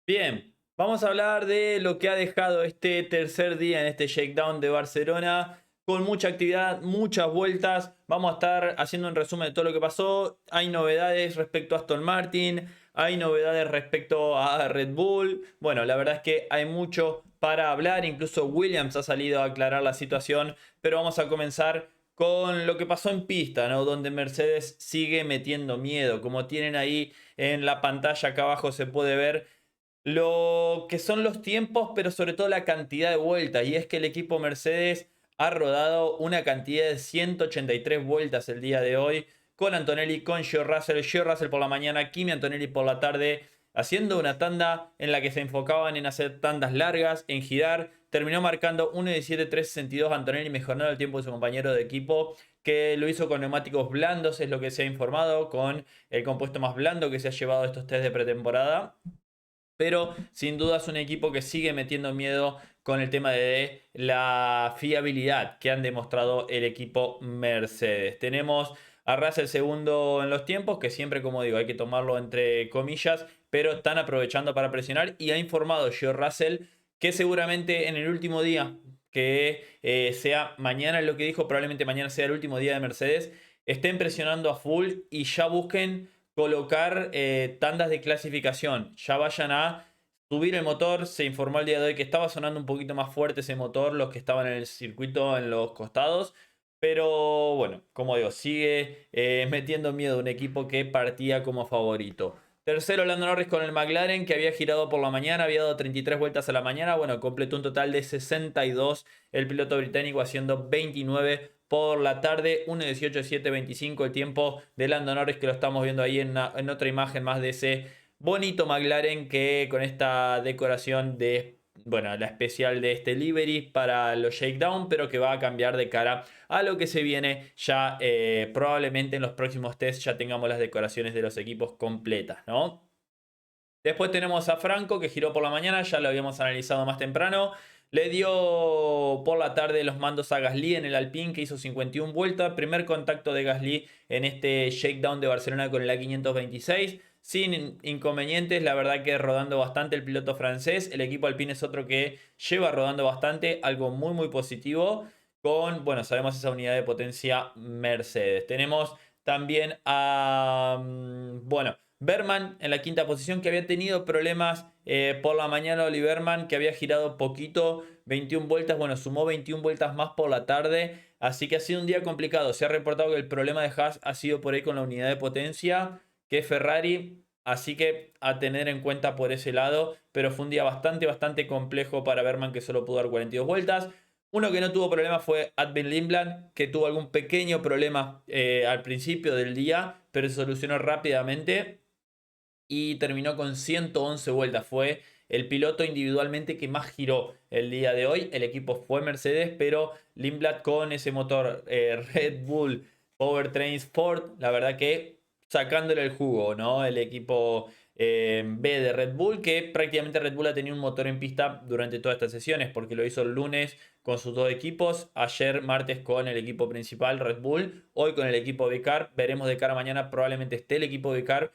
Bien, vamos a hablar de lo que ha dejado este tercer día en este shakedown de Barcelona, con mucha actividad, muchas vueltas. Vamos a estar haciendo un resumen de todo lo que pasó. Hay novedades respecto a Aston Martin, hay novedades respecto a Red Bull. Bueno, la verdad es que hay mucho para hablar, incluso Williams ha salido a aclarar la situación, pero vamos a comenzar con lo que pasó en pista, ¿no? Donde Mercedes sigue metiendo miedo. Como tienen ahí en la pantalla acá abajo se puede ver lo que son los tiempos, pero sobre todo la cantidad de vueltas. Y es que el equipo Mercedes ha rodado una cantidad de 183 vueltas el día de hoy, con Antonelli, con George Russell por la mañana, Kimi Antonelli por la tarde, haciendo una tanda en la que se enfocaban en hacer tandas largas, en girar. Terminó marcando 1:17.362 Antonelli, mejorando el tiempo de su compañero de equipo, que lo hizo con neumáticos blandos, es lo que se ha informado, con el compuesto más blando que se ha llevado estos test de pretemporada. Pero sin duda es un equipo que sigue metiendo miedo con el tema de la fiabilidad que han demostrado el equipo Mercedes. Tenemos a Russell segundo en los tiempos, que siempre, como digo, hay que tomarlo entre comillas, pero están aprovechando para presionar. Y ha informado George Russell que seguramente en el último día, que sea mañana, lo que dijo, probablemente mañana sea el último día de Mercedes, estén presionando a full y ya busquen colocar tandas de clasificación. Ya vayan a subir el motor. Se informó el día de hoy que estaba sonando un poquito más fuerte ese motor, los que estaban en el circuito en los costados. Pero bueno, como digo, sigue metiendo miedo a un equipo que partía como favorito. Tercero, Lando Norris con el McLaren, que había girado por la mañana, había dado 33 vueltas a la mañana. Bueno, completó un total de 62 el piloto británico, haciendo 29 por la tarde. 1:18.725 el tiempo de Lando Norris, que lo estamos viendo ahí en otra imagen más de ese bonito McLaren, que con esta decoración de, bueno, la especial de este livery para los shakedown, pero que va a cambiar de cara a lo que se viene ya. Probablemente en los próximos tests ya tengamos las decoraciones de los equipos completas, ¿no? Después tenemos a Franco, que giró por la mañana, ya lo habíamos analizado más temprano. Le dio por la tarde los mandos a Gasly en el Alpine, que hizo 51 vueltas. Primer contacto de Gasly en este shakedown de Barcelona con el A526. Sin inconvenientes, la verdad que rodando bastante el piloto francés. El equipo Alpine es otro que lleva rodando bastante, algo muy muy positivo. Con, bueno, sabemos esa unidad de potencia Mercedes. Tenemos también a, bueno, Berman en la quinta posición, que había tenido problemas por la mañana. Oliverman, que había girado poquito, 21 vueltas, bueno, sumó 21 vueltas más por la tarde, así que ha sido un día complicado. Se ha reportado que el problema de Haas ha sido por ahí con la unidad de potencia, que es Ferrari, así que a tener en cuenta por ese lado, pero fue un día bastante complejo para Berman, que solo pudo dar 42 vueltas. Uno que no tuvo problema fue Advin Lindblad, que tuvo algún pequeño problema al principio del día, pero se solucionó rápidamente y terminó con 111 vueltas. Fue el piloto individualmente que más giró el día de hoy. El equipo fue Mercedes, pero Lindblad con ese motor Red Bull Powertrain Sport, la verdad que sacándole el jugo, ¿no? El equipo B de Red Bull, que prácticamente Red Bull ha tenido un motor en pista durante todas estas sesiones, porque lo hizo el lunes con sus dos equipos, ayer martes con el equipo principal Red Bull, hoy con el equipo Vicar. Veremos de cara a mañana, probablemente esté el equipo Vicar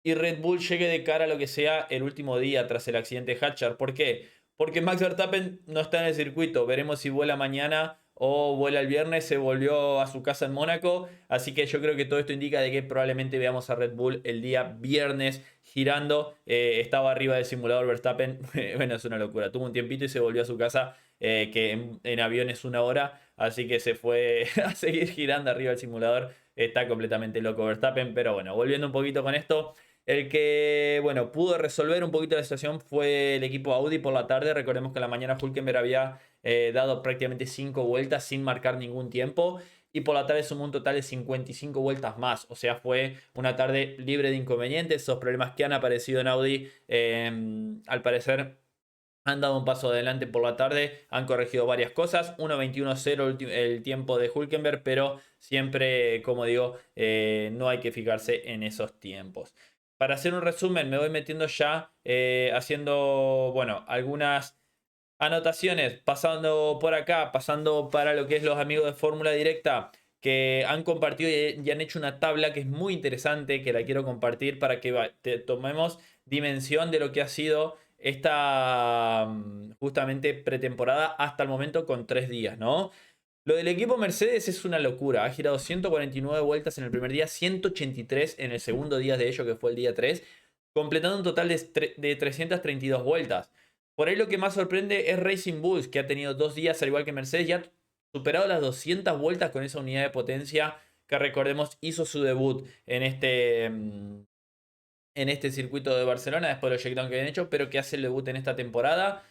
y Red Bull llegue de cara a lo que sea el último día tras el accidente de Hatcher. ¿Por qué? Porque Max Verstappen no está en el circuito. Veremos si vuela mañana o vuela el viernes. Se volvió a su casa en Mónaco. Así que yo creo que todo esto indica de que probablemente veamos a Red Bull el día viernes girando. Estaba arriba del simulador Verstappen. Bueno, es una locura. Tuvo un tiempito y se volvió a su casa, que en avión es una hora. Así que se fue a seguir girando arriba del simulador. Está completamente loco Verstappen. Pero bueno, volviendo un poquito con esto. El que, bueno, pudo resolver un poquito la situación fue el equipo Audi por la tarde. Recordemos que en la mañana Hülkenberg había dado prácticamente 5 vueltas sin marcar ningún tiempo. Y por la tarde sumó un total de 55 vueltas más. O sea, fue una tarde libre de inconvenientes. Esos problemas que han aparecido en Audi, al parecer, han dado un paso adelante por la tarde, han corregido varias cosas. 1:21.0 el tiempo de Hülkenberg, pero siempre, como digo, no hay que fijarse en esos tiempos. Para hacer un resumen, me voy metiendo ya, haciendo, bueno, algunas anotaciones, pasando por acá, pasando para lo que es los amigos de Fórmula Directa, que han compartido y han hecho una tabla que es muy interesante, que la quiero compartir para que tomemos dimensión de lo que ha sido esta justamente pretemporada hasta el momento con 3 días, ¿no? Lo del equipo Mercedes es una locura. Ha girado 149 vueltas en el primer día, 183 en el segundo día de ello, que fue el día 3, completando un total de 332 vueltas. Por ahí lo que más sorprende es Racing Bulls, que ha tenido 2 días, al igual que Mercedes, ya ha superado las 200 vueltas con esa unidad de potencia que, recordemos, hizo su debut en este circuito de Barcelona, después de los shakedown que habían hecho, pero que hace el debut en esta temporada.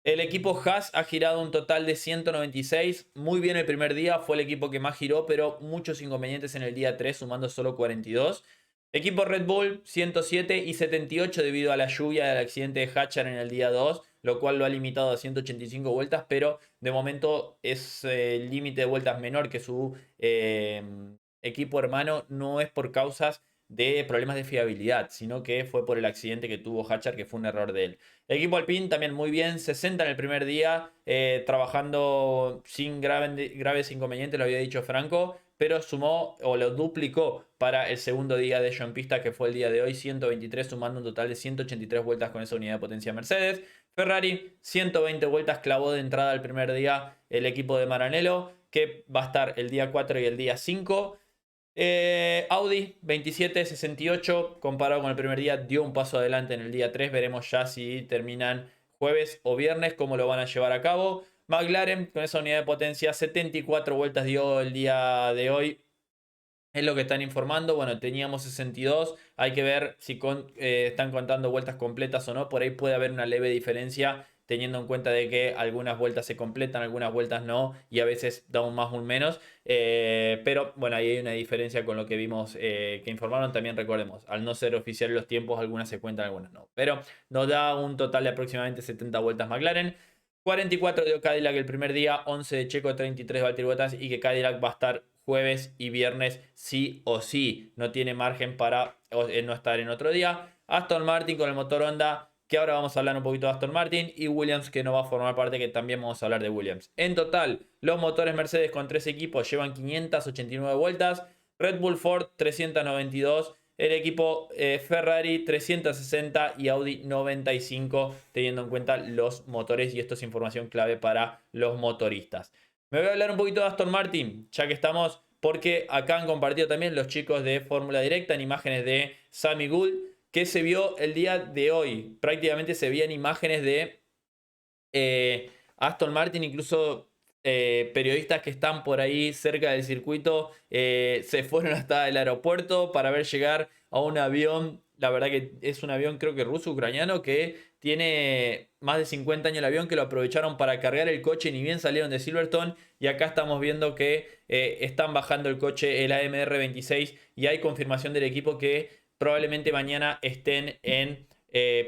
El equipo Haas ha girado un total de 196. Muy bien el primer día, fue el equipo que más giró, pero muchos inconvenientes en el día 3, sumando solo 42. Equipo Red Bull 107 y 78 debido a la lluvia del accidente de Hatcher en el día 2, lo cual lo ha limitado a 185 vueltas, pero de momento es el límite de vueltas menor que su equipo hermano. No es por causas de problemas de fiabilidad, sino que fue por el accidente que tuvo Hatcher, que fue un error de él. El equipo Alpine también muy bien, 60 en el primer día, trabajando sin graves inconvenientes, lo había dicho Franco, pero sumó o lo duplicó para el segundo día de ello en pista, que fue el día de hoy, 123, sumando un total de 183 vueltas con esa unidad de potencia Mercedes. Ferrari, 120 vueltas, clavó de entrada el primer día el equipo de Maranello, que va a estar el día 4 y el día 5. Audi 27-68, comparado con el primer día, dio un paso adelante en el día 3. Veremos ya si terminan jueves o viernes, cómo lo van a llevar a cabo. McLaren con esa unidad de potencia, 74 vueltas dio el día de hoy. Es lo que están informando. Bueno, teníamos 62. Hay que ver si están contando vueltas completas o no. Por ahí puede haber una leve diferencia, teniendo en cuenta de que algunas vueltas se completan, algunas vueltas no, y a veces da un más, un menos. Pero bueno, ahí hay una diferencia con lo que vimos que informaron. También recordemos, al no ser oficiales los tiempos, algunas se cuentan, algunas no. Pero nos da un total de aproximadamente 70 vueltas McLaren. 44 dio Cadillac el primer día, 11 de Checo, 33 de Valtteri Bottas, y que Cadillac va a estar jueves y viernes sí o sí. No tiene margen para no estar en otro día. Aston Martin con el motor Honda, que ahora vamos a hablar un poquito de Aston Martin, y Williams, que no va a formar parte, que también vamos a hablar de Williams. En total, los motores Mercedes con 3 equipos llevan 589 vueltas, Red Bull Ford 392, el equipo Ferrari 360 y Audi 95, teniendo en cuenta los motores, y esto es información clave para los motoristas. Me voy a hablar un poquito de Aston Martin, ya que estamos, porque acá han compartido también los chicos de Fórmula Directa en imágenes de Sammy Gould, que se vio el día de hoy. Prácticamente se veían imágenes de Aston Martin, incluso periodistas que están por ahí cerca del circuito se fueron hasta el aeropuerto para ver llegar a un avión. La verdad que es un avión, creo que ruso-ucraniano, que tiene más de 50 años el avión, que lo aprovecharon para cargar el coche, ni bien salieron de Silverstone. Y acá estamos viendo que están bajando el coche, el AMR 26, y hay confirmación del equipo que probablemente mañana estén en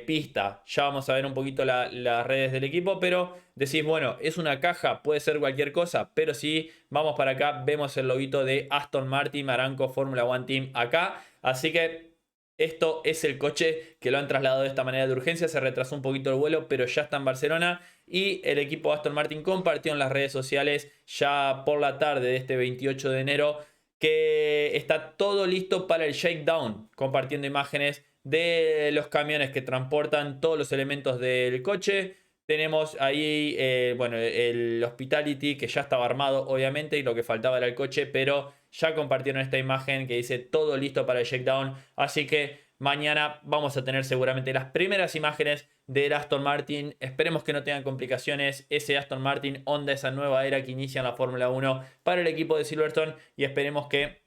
pista. Ya vamos a ver un poquito las redes del equipo, pero decís, bueno, es una caja, puede ser cualquier cosa, pero si vamos para acá, vemos el loguito de Aston Martin Aramco Formula One Team acá, así que esto es el coche que lo han trasladado de esta manera de urgencia. Se retrasó un poquito el vuelo, pero ya está en Barcelona, y el equipo Aston Martin compartió en las redes sociales ya por la tarde de este 28 de enero que está todo listo para el shakedown, compartiendo imágenes de los camiones que transportan todos los elementos del coche. Tenemos ahí, bueno, el Hospitality, que ya estaba armado, obviamente, y lo que faltaba era el coche, pero ya compartieron esta imagen que dice todo listo para el shakedown. Así que mañana vamos a tener seguramente las primeras imágenes del Aston Martin. Esperemos que no tengan complicaciones. Ese Aston Martin Honda, esa nueva era que inicia en la Fórmula 1 para el equipo de Silverstone, y esperemos que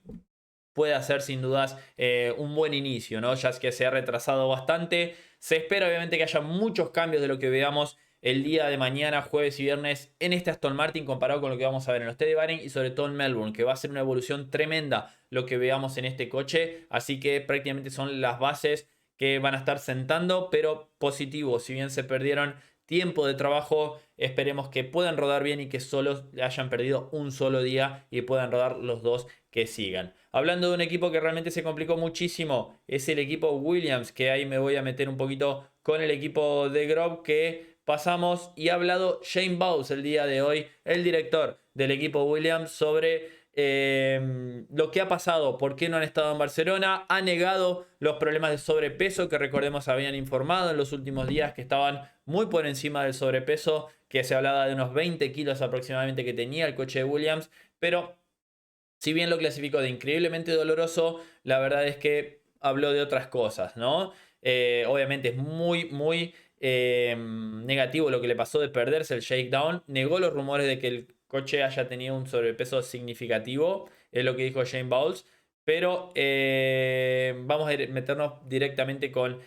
puede ser sin dudas un buen inicio, ¿no? Ya es que se ha retrasado bastante. Se espera obviamente que haya muchos cambios de lo que veamos el día de mañana, jueves y viernes, en este Aston Martin, comparado con lo que vamos a ver en los test de Bahrein y sobre todo en Melbourne, que va a ser una evolución tremenda lo que veamos en este coche. Así que prácticamente son las bases que van a estar sentando, pero positivo. Si bien se perdieron tiempo de trabajo, esperemos que puedan rodar bien y que solo hayan perdido un solo día y puedan rodar los dos que sigan. Hablando de un equipo que realmente se complicó muchísimo, es el equipo Williams, que ahí me voy a meter un poquito con el equipo de Grove, que pasamos, y ha hablado Shane Bowes el día de hoy, el director del equipo Williams, sobre lo que ha pasado, por qué no han estado en Barcelona. Ha negado los problemas de sobrepeso que recordemos habían informado en los últimos días que estaban muy por encima del sobrepeso, que se hablaba de unos 20 kilos aproximadamente que tenía el coche de Williams, pero si bien lo clasificó de increíblemente doloroso, la verdad es que habló de otras cosas, ¿no? Obviamente es muy negativo lo que le pasó de perderse el shakedown. Negó los rumores de que el coche haya tenido un sobrepeso significativo, es lo que dijo Shane Bowles. Pero vamos a meternos directamente con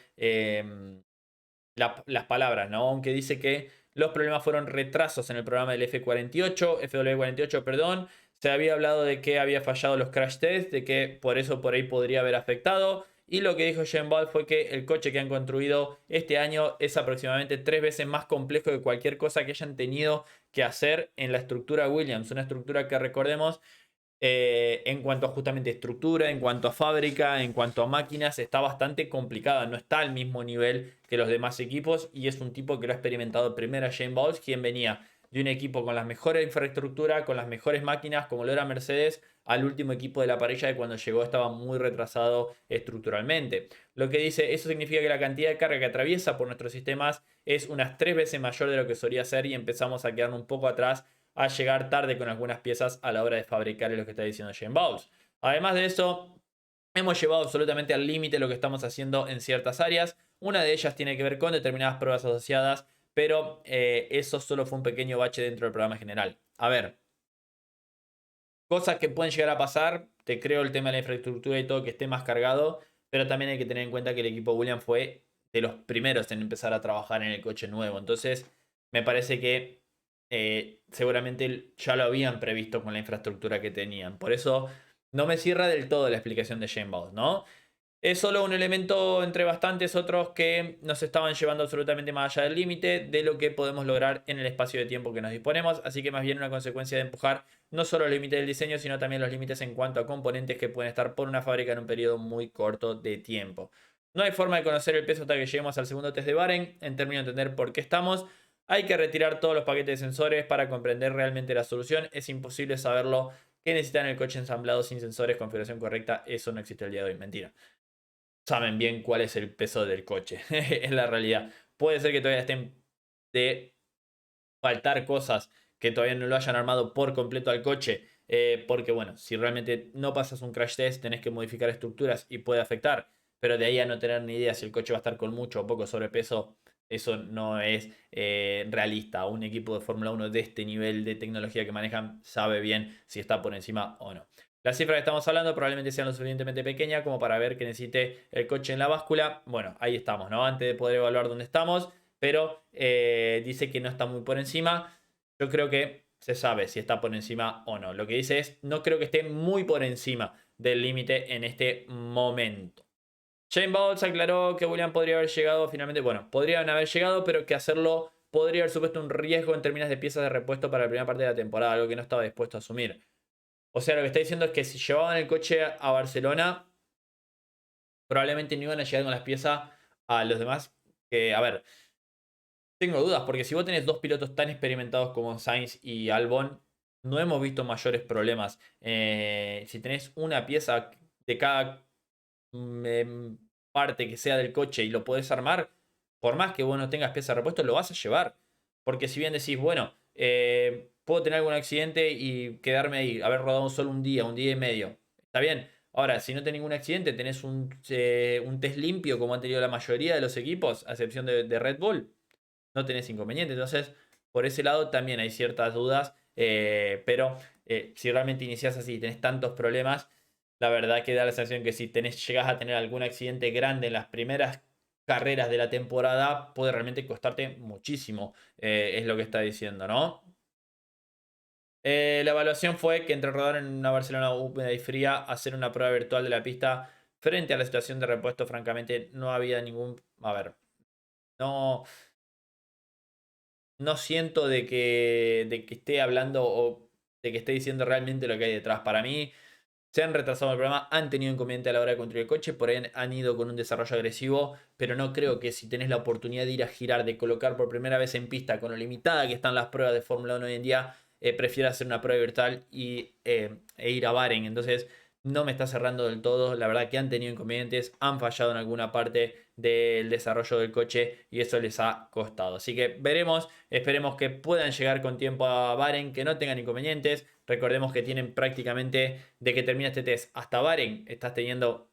las palabras, ¿no? Aunque dice que los problemas fueron retrasos en el programa del FW48, perdón. Se había hablado de que había fallado los crash tests, de que por eso por ahí podría haber afectado. Y lo que dijo Shane Ball fue que el coche que han construido este año es aproximadamente 3 veces más complejo que cualquier cosa que hayan tenido que hacer en la estructura Williams. Una estructura que recordemos en cuanto a justamente estructura, en cuanto a fábrica, en cuanto a máquinas, está bastante complicada. No está al mismo nivel que los demás equipos y es un tipo que lo ha experimentado primero a Shane Bowles, quien venía de un equipo con las mejores infraestructura, con las mejores máquinas, como lo era Mercedes, al último equipo de la parrilla que cuando llegó estaba muy retrasado estructuralmente. Lo que dice, eso significa que la cantidad de carga que atraviesa por nuestros sistemas es unas 3 veces mayor de lo que solía ser y empezamos a quedarnos un poco atrás, a llegar tarde con algunas piezas a la hora de fabricar, es lo que está diciendo Shane Bowles. Además de eso, hemos llevado absolutamente al límite lo que estamos haciendo en ciertas áreas. Una de ellas tiene que ver con determinadas pruebas asociadas, pero eso solo fue un pequeño bache dentro del programa general. A ver, cosas que pueden llegar a pasar. Te creo el tema de la infraestructura y todo que esté más cargado, pero también hay que tener en cuenta que el equipo Williams fue de los primeros en empezar a trabajar en el coche nuevo. Entonces, me parece que seguramente ya lo habían previsto con la infraestructura que tenían. Por eso no me cierra del todo la explicación de Shane Bowles, ¿no? Es solo un elemento entre bastantes otros que nos estaban llevando absolutamente más allá del límite de lo que podemos lograr en el espacio de tiempo que nos disponemos. Así que más bien una consecuencia de empujar no solo los límites del diseño, sino también los límites en cuanto a componentes que pueden estar por una fábrica en un periodo muy corto de tiempo. No hay forma de conocer el peso hasta que lleguemos al segundo test de Bahrein, en términos de entender por qué estamos. Hay que retirar todos los paquetes de sensores para comprender realmente la solución. Es imposible saberlo. ¿Qué necesitan el coche ensamblado sin sensores, configuración correcta? Eso no existe el día de hoy. Mentira. Saben bien cuál es el peso del coche. Es la realidad. Puede ser que todavía estén de faltar cosas que todavía no lo hayan armado por completo al coche. Porque bueno, si realmente no pasas un crash test, tenés que modificar estructuras y puede afectar. Pero de ahí a no tener ni idea si el coche va a estar con mucho o poco sobrepeso, eso no es realista. Un equipo de Fórmula 1 de este nivel de tecnología que manejan sabe bien si está por encima o no. Las cifras que estamos hablando probablemente sean lo suficientemente pequeñas como para ver que necesite el coche en la báscula. Bueno, ahí estamos, ¿no? Antes de poder evaluar dónde estamos, pero dice que no está muy por encima. Yo creo que se sabe si está por encima o no. Lo que dice es, no creo que esté muy por encima del límite en este momento. Shane Bowles aclaró que William podría haber llegado finalmente, bueno, podrían haber llegado, pero que hacerlo podría haber supuesto un riesgo en términos de piezas de repuesto para la primera parte de la temporada, algo que no estaba dispuesto a asumir. O sea, lo que está diciendo es que si llevaban el coche a Barcelona, probablemente no iban a llegar con las piezas a los demás. Que, a ver, tengo dudas, porque si vos tenés dos pilotos tan experimentados como Sainz y Albon, no hemos visto mayores problemas. Si tenés una pieza de cada parte que sea del coche y lo podés armar, por más que vos no tengas pieza de repuesto, lo vas a llevar. Porque si bien decís, bueno, puedo tener algún accidente y quedarme ahí, haber rodado solo un día y medio. Está bien. Ahora, si no tenés ningún accidente, tenés un test limpio como han tenido la mayoría de los equipos, a excepción de Red Bull, no tenés inconveniente. Entonces, por ese lado también hay ciertas dudas, pero si realmente iniciás así y tenés tantos problemas, la verdad que da la sensación que si llegás a tener algún accidente grande en las primeras carreras de la temporada, puede realmente costarte muchísimo, es lo que está diciendo, ¿no? La evaluación fue que entre rodar en una Barcelona húmeda y fría, hacer una prueba virtual de la pista frente a la situación de repuesto, francamente, no había ningún... A ver, no, no siento de que esté hablando o de que esté diciendo realmente lo que hay detrás. Para mí, se han retrasado el programa, han tenido inconveniente a la hora de construir el coche, por ahí han ido con un desarrollo agresivo, pero no creo que si tenés la oportunidad de ir a girar, de colocar por primera vez en pista, con lo limitada que están las pruebas de Fórmula 1 hoy en día, prefiere hacer una prueba virtual e ir a Bahrein. Entonces no me está cerrando del todo. La verdad que han tenido inconvenientes, han fallado en alguna parte del desarrollo del coche y eso les ha costado. Así que veremos, esperemos que puedan llegar con tiempo a Bahrein, que no tengan inconvenientes. Recordemos que tienen prácticamente de que termina este test hasta Bahrein, estás teniendo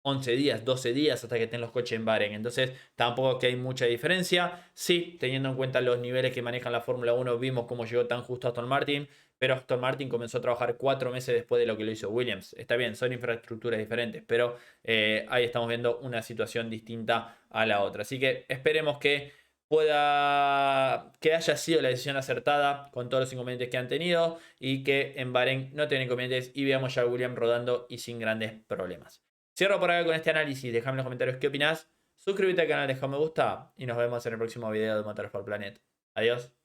11 días, 12 días hasta que estén los coches en Bahrein. Entonces tampoco que hay mucha diferencia. Sí, teniendo en cuenta los niveles que manejan la Fórmula 1, vimos cómo llegó tan justo Aston Martin. Pero Aston Martin comenzó a trabajar 4 meses después de lo que lo hizo Williams. Está bien, son infraestructuras diferentes, pero ahí estamos viendo una situación distinta a la otra. Así que esperemos que que haya sido la decisión acertada con todos los inconvenientes que han tenido y que en Bahrein no tengan inconvenientes y veamos ya a Williams rodando y sin grandes problemas. Cierro por acá con este análisis. Déjame en los comentarios qué opinás. Suscríbete al canal, deja un me gusta y nos vemos en el próximo video de Motorsport Planet. Adiós.